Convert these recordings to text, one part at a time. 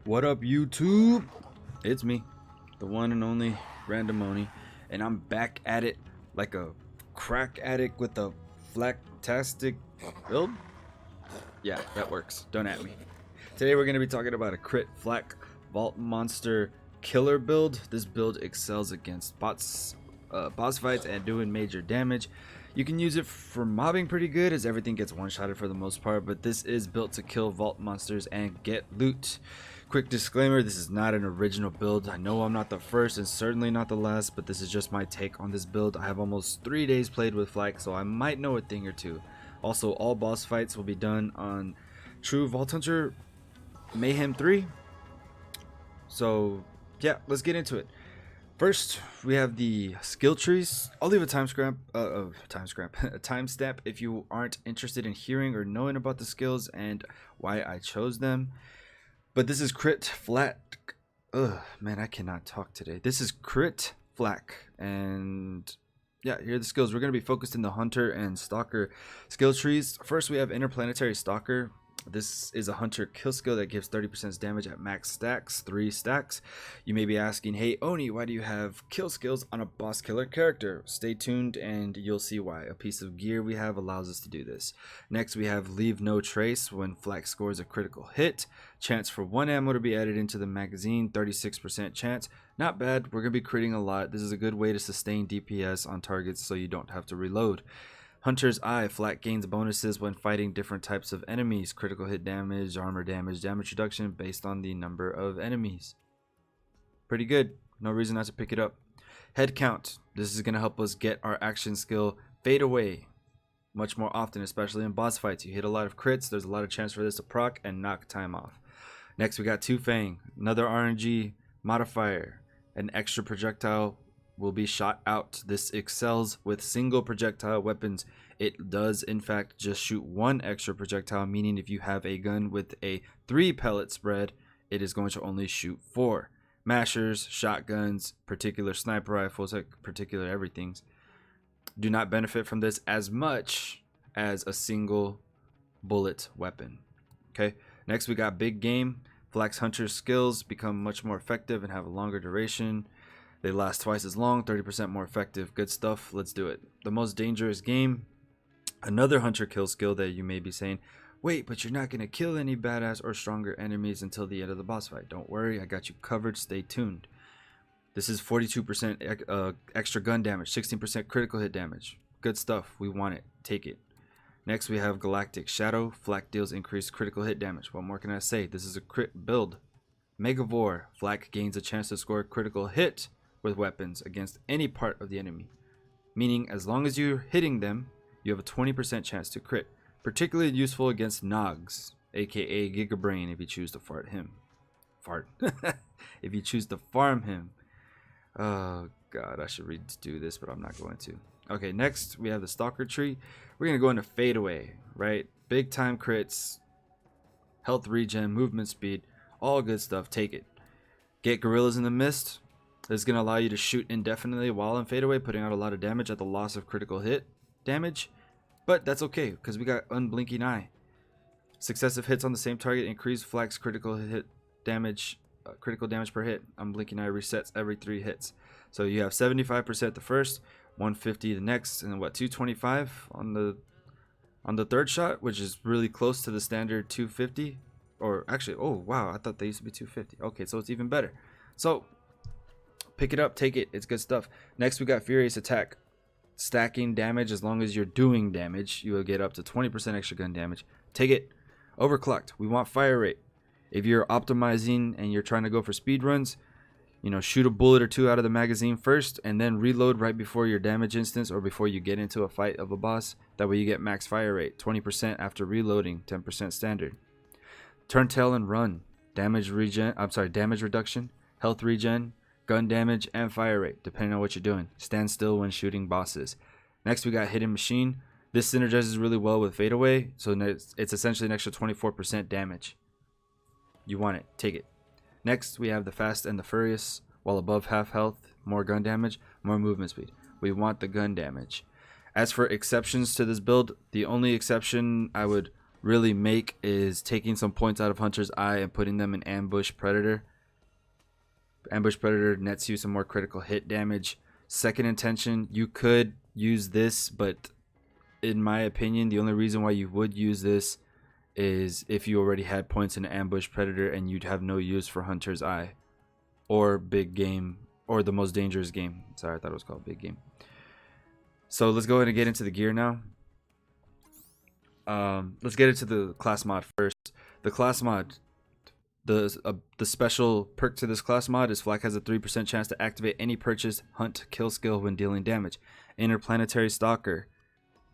What up, YouTube? It's me, the one and only Randomoni, and I'm back at it like a crack addict with a flaktastic build. Yeah, that works. Don't at me. Today we're going to be talking about a crit flak vault monster killer build. This build excels against boss fights and doing major damage. You can use it for mobbing pretty good as everything gets one-shotted for the most part, but this is built to kill vault monsters and get loot. Quick disclaimer, this is not an original build. I know I'm not the first and certainly not the last, but this is just my take on this build. I have almost 3 days played with Flak, so I might know a thing or two. Also, all boss fights will be done on True Vault Hunter Mayhem 3. So yeah, let's get into it. First, we have the skill trees. I'll leave a timestamp if you aren't interested in hearing or knowing about the skills and why I chose them. But this is crit flak. Man, I cannot talk today. This is crit flak, and yeah, here are the skills. We're going to be focused in the hunter and stalker skill trees. First, we have interplanetary stalker. This is a hunter kill skill that gives 30% damage at max stacks, 3 stacks. You may be asking, hey Oni, why do you have kill skills on a boss killer character? Stay tuned and you'll see why. A piece of gear we have allows us to do this. Next, we have leave no trace. When Flak scores a critical hit, chance for 1 ammo to be added into the magazine, 36% chance. Not bad. We're going to be critting a lot. This is a good way to sustain DPS on targets so you don't have to reload. Hunter's Eye. Flak gains bonuses when fighting different types of enemies. Critical hit damage, armor damage, damage reduction based on the number of enemies. Pretty good. No reason not to pick it up. Head count. This is going to help us get our action skill Fade Away much more often, especially in boss fights. You hit a lot of crits, there's a lot of chance for this to proc and knock time off. Next, we got Two Fang. Another RNG modifier. An extra projectile will be shot out. This excels with single projectile weapons. It does in fact just shoot 1 extra projectile, meaning if you have a gun with a 3 pellet spread, it is going to only shoot 4. Mashers, shotguns, particular sniper rifles, like particular everythings, do not benefit from this as much as a single bullet weapon. Okay, next we got Big Game. Flak's hunter skills become much more effective and have a longer duration. They last twice as long, 30% more effective. Good stuff. Let's do it. The most dangerous game. Another hunter kill skill that you may be saying, wait, but you're not going to kill any badass or stronger enemies until the end of the boss fight. Don't worry, I got you covered. Stay tuned. This is 42% extra gun damage, 16% critical hit damage. Good stuff. We want it. Take it. Next, we have Galactic Shadow. Flak deals increased critical hit damage. What more can I say? This is a crit build. Megavore. Flak gains a chance to score a critical hit with weapons against any part of the enemy, meaning as long as you're hitting them, you have a 20% chance to crit. Particularly useful against Nogs, aka Gigabrain, if you choose to if you choose to farm him. Oh god, I should redo this, but I'm not going to. Okay, next we have the Stalker Tree. We're gonna go into Fade Away, right? Big time crits, health regen, movement speed, all good stuff. Take it. Get Gorillas in the Mist. This is going to allow you to shoot indefinitely while in Fade Away, putting out a lot of damage at the loss of critical hit damage. But that's okay, because we got Unblinking Eye. Successive hits on the same target increase Flak's critical hit damage, critical damage per hit. Unblinking Eye resets every 3 hits. So you have 75% the first, 150 the next, and what, 225 on the third shot, which is really close to the standard 250. Or actually, oh wow, I thought they used to be 250. Okay, so it's even better. So pick it up, take it. It's good stuff. Next, we got Furious Attack. Stacking damage. As long as you're doing damage, you will get up to 20% extra gun damage. Take it. Overclocked. We want fire rate. If you're optimizing and you're trying to go for speed runs, you know, shoot a bullet or 2 out of the magazine first and then reload right before your damage instance or before you get into a fight of a boss. That way you get max fire rate. 20% after reloading, 10% standard. Turn tail and run. Damage reduction, health regen, gun damage, and fire rate, depending on what you're doing. Stand still when shooting bosses. Next, we got Hidden Machine. This synergizes really well with Fade Away, so it's essentially an extra 24% damage. You want it. Take it. Next, we have the Fast and the Furious. While above half health, more gun damage, more movement speed. We want the gun damage. As for exceptions to this build, the only exception I would really make is taking some points out of Hunter's Eye and putting them in Ambush Predator. Ambush Predator nets you some more critical hit damage. Second Intention, you could use this, but in my opinion, the only reason why you would use this is if you already had points in Ambush Predator and you'd have no use for Hunter's Eye or Big Game or the Most Dangerous Game. Sorry, I thought it was called Big Game. So let's go ahead and get into the gear now. Let's get into the class mod first. The class mod, the special perk to this class mod is Flak has a 3% chance to activate any purchase hunt kill skill when dealing damage. Interplanetary Stalker,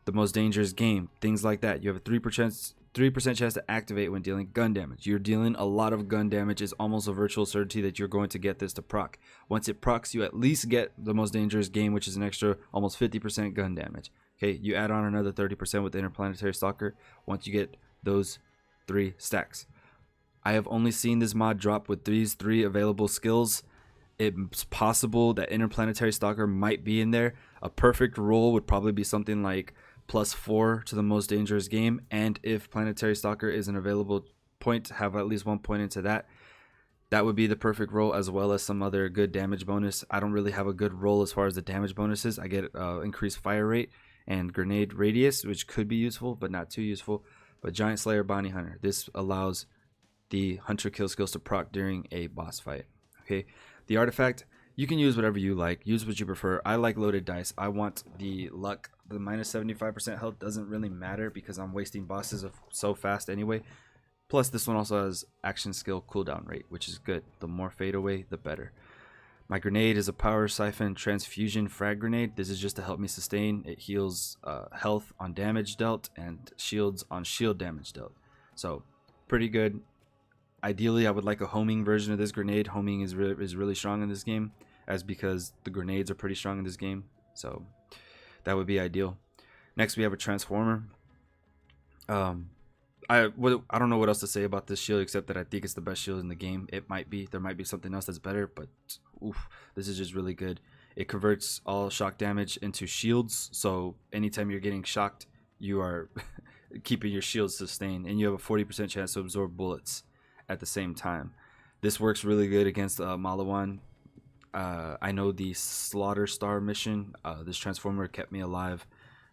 the Most Dangerous Game, things like that. You have a 3% chance to activate when dealing gun damage. You're dealing a lot of gun damage. It's almost a virtual certainty that you're going to get this to proc. Once it procs, you at least get the Most Dangerous Game, which is an extra almost 50% gun damage. Okay, you add on another 30% with the Interplanetary Stalker once you get those 3 stacks. I have only seen this mod drop with these 3 available skills. It's possible that Interplanetary Stalker might be in there. A perfect roll would probably be something like +4 to the Most Dangerous Game, and if Planetary Stalker is an available point, have at least 1 point into that. That would be the perfect roll, as well as some other good damage bonus. I don't really have a good roll as far as the damage bonuses. I get increased fire rate and grenade radius, which could be useful but not too useful. But Giant Slayer, Bounty Hunter, this allows the hunter kill skills to proc during a boss fight. Okay, the artifact, you can use whatever you like, use what you prefer. I like loaded dice. I want the luck. The minus 75% health doesn't really matter because I'm wasting bosses so fast anyway. Plus this one also has action skill cooldown rate, which is good. The more fade away, the better. My grenade is a power siphon transfusion frag grenade. This is just to help me sustain. It heals health on damage dealt and shields on shield damage dealt. So pretty good. Ideally, I would like a homing version of this grenade. Homing is really strong in this game, as because the grenades are pretty strong in this game. So that would be ideal. Next, we have a transformer. I don't know what else to say about this shield except that I think it's the best shield in the game. It might be. There might be something else that's better, but oof, this is just really good. It converts all shock damage into shields, so anytime you're getting shocked, you are keeping your shields sustained, and you have a 40% chance to absorb bullets at the same time. This works really good against Malawan. I know the Slaughter Star mission, this transformer kept me alive,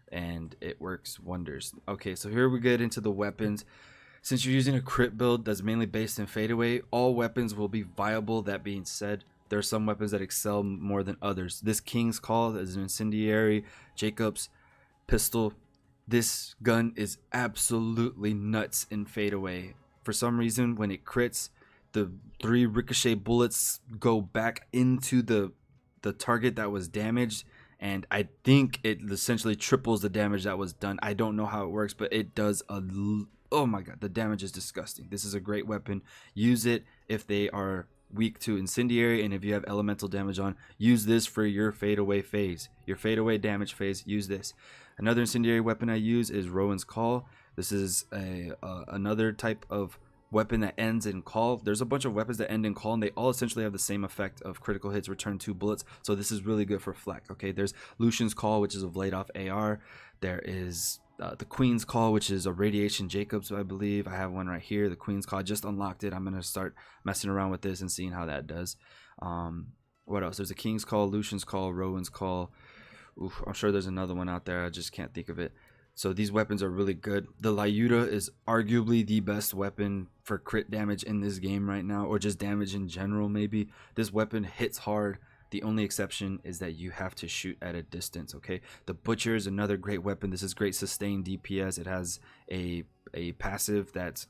and it works wonders. Okay, so here we get into the weapons. Since you're using a crit build that's mainly based in fadeaway, all weapons will be viable. That being said, there are some weapons that excel more than others. This King's Call is an incendiary, Jacob's pistol. This gun is absolutely nuts in fadeaway. For some reason, when it crits, the 3 ricochet bullets go back into the target that was damaged, and I think it essentially triples the damage that was done. I don't know how it works, but it does oh my god, the damage is disgusting. This is a great weapon. Use it if they are weak to incendiary, and if you have elemental damage on, use this for your fadeaway phase, your fadeaway damage phase. Use this. Another incendiary weapon I use is Rowan's Call. This is another type of weapon that ends in call. There's a bunch of weapons that end in call, and they all essentially have the same effect of critical hits, return 2 bullets. So this is really good for Flak. Okay, there's Lucian's Call, which is a blade off AR. There is the Queen's Call, which is a radiation Jacobs, I believe. I have one right here. The Queen's Call, I just unlocked it. I'm gonna start messing around with this and seeing how that does. What else? There's a King's Call, Lucian's Call, Rowan's Call. Oof, I'm sure there's another one out there. I just can't think of it. So these weapons are really good. The Lyuda is arguably the best weapon for crit damage in this game right now, or just damage in general maybe. This weapon hits hard. The only exception is that you have to shoot at a distance, okay? The Butcher is another great weapon. This is great sustained DPS. It has a passive that's,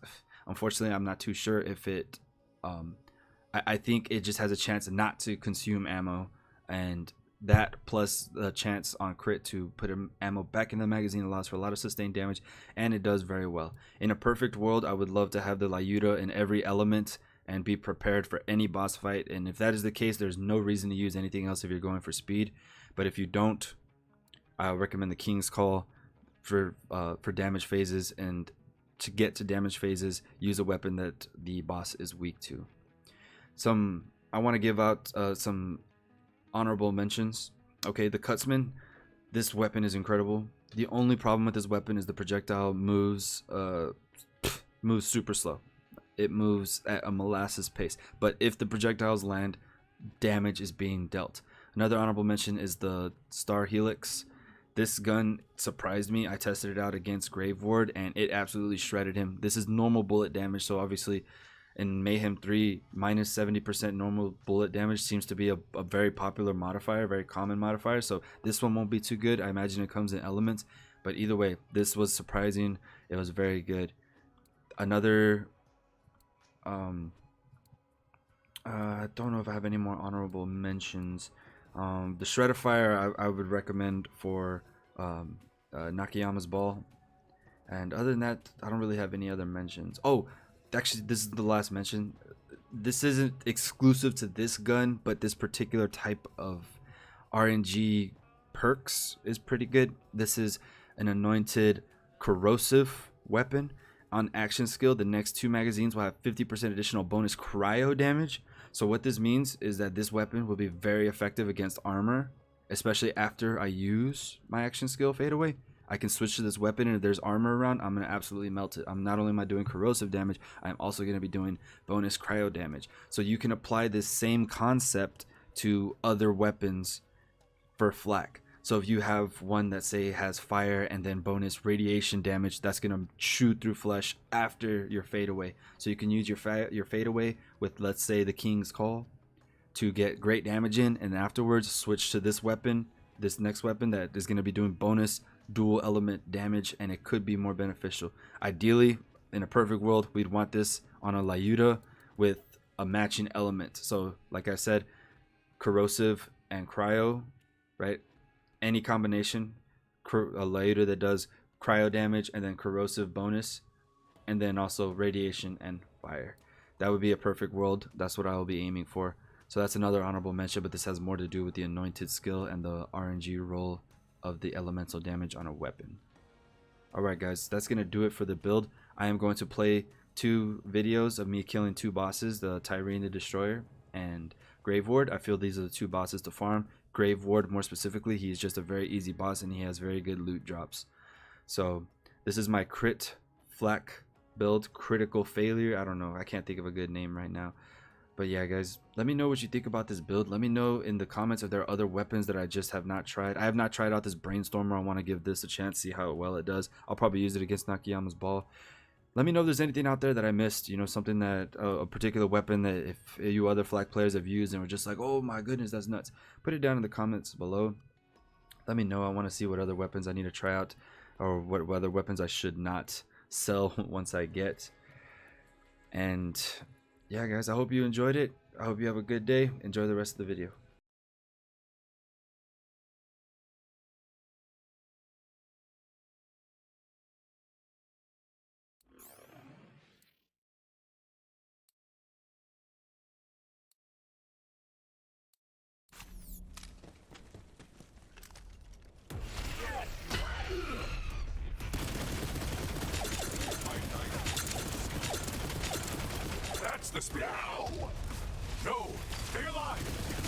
unfortunately, I'm not too sure if it, I think it just has a chance not to consume ammo, and that plus the chance on crit to put ammo back in the magazine allows for a lot of sustained damage, and it does very well. In a perfect world, I would love to have the Lyuda in every element and be prepared for any boss fight, and if that is the case, there's no reason to use anything else if you're going for speed. But if you don't, I recommend the King's Call for damage phases, and to get to damage phases, use a weapon that the boss is weak to. I want to give out some honorable mentions. Okay, the Cutsman, this weapon is incredible. The only problem with this weapon is the projectile moves moves super slow. It moves at a molasses pace. But if the projectiles land, damage is being dealt. Another honorable mention is the Star Helix. This gun surprised me. I tested it out against Grave Ward and it absolutely shredded him. This is normal bullet damage, so obviously in Mayhem 3, minus 70% normal bullet damage seems to be a very popular modifier, very common modifier. So this one won't be too good. I imagine it comes in elements, but either way, this was surprising. It was very good. Another, I don't know if I have any more honorable mentions. The Shredder Fire I would recommend for Nakayama's Ball. And other than that, I don't really have any other mentions. Oh, actually, this is the last mention. This isn't exclusive to this gun, but this particular type of RNG perks is pretty good. This is an anointed corrosive weapon. On action skill, the next 2 magazines will have 50% additional bonus cryo damage. So what this means is that this weapon will be very effective against armor, especially after I use my action skill fade away. I can switch to this weapon, and if there's armor around, I'm going to absolutely melt it. I'm not only am I doing corrosive damage, I'm also going to be doing bonus cryo damage. So you can apply this same concept to other weapons for flak. So if you have one that say has fire and then bonus radiation damage, that's going to shoot through flesh after your fade away. So you can use your fade away with, let's say, the King's Call to get great damage in, and afterwards switch to this weapon, this next weapon that is going to be doing bonus dual element damage, and it could be more beneficial. Ideally, in a perfect world, we'd want this on a Lyuda with a matching element. So like I said, corrosive and cryo, right? Any combination, a Lyuda that does cryo damage and then corrosive bonus, and then also radiation and fire. That would be a perfect world. That's what I will be aiming for. So that's another honorable mention, but this has more to do with the anointed skill and the RNG roll of the elemental damage on a weapon. Alright guys, that's going to do it for the build. I am going to play 2 videos of me killing 2 bosses, the Tyrene the Destroyer and Grave Ward. I feel these are the 2 bosses to farm. Grave Ward more specifically, he's just a very easy boss and he has very good loot drops. So this is my crit flak build, critical failure. I don't know, I can't think of a good name right now. But yeah guys, let me know what you think about this build. Let me know in the comments if there are other weapons that I just have not tried. I have not tried out this Brainstormer. I want to give this a chance, see how well it does. I'll probably use it against Nakayama's Ball. Let me know if there's anything out there that I missed, you know, something that a particular weapon that if you other flag players have used and were just like, oh my goodness, that's nuts. Put it down in the comments below. Let me know. I want to see what other weapons I need to try out, or what other weapons I should not sell once I get. And yeah guys, I hope you enjoyed it. I hope you have a good day. Enjoy the rest of the video. That's the speed. No, stay alive.